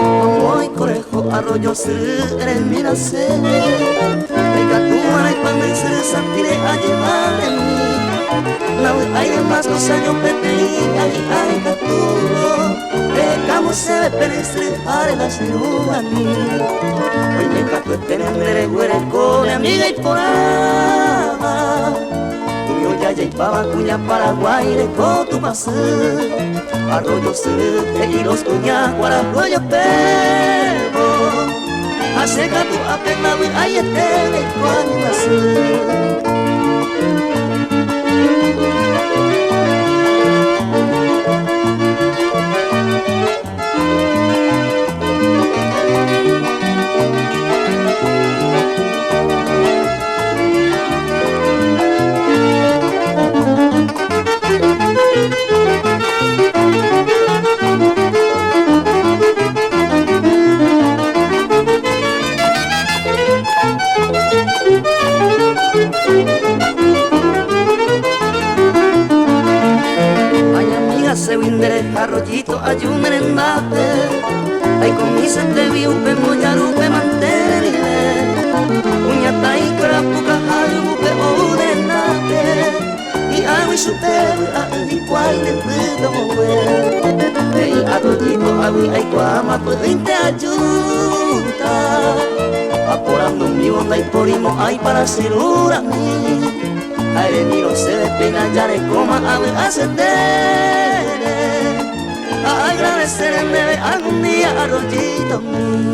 Amoy conejo arroyo eres mi nacer. Venga tu mano y cuando se santire a llevar en mí. No hay más cosas yo pedí, ay caturo. Camo se ve penestre para la ciudad mí. Hoy me cato este nombre güere con mi amiga y por ama. Yo ya llevaba cuña Paraguay de tu pasé. Arroyo se y los cuñas para arroyo perro. Hace gato apenas y ahí esté con mi pasé. Se vindere arroyito ayumen en mate. Ay con mi se te vi un pemo yarupe mantenile. Uñata y carapuca ayupe o de nate. Y agua y su tebe a igual de puedo mover. El arroyito agua ay guama pues 20 ayuda. Aporando mi onda y porimo ay para celura mí. Ay de miro se despega ya de coma agua hace agradecerme algún día arroyito mío.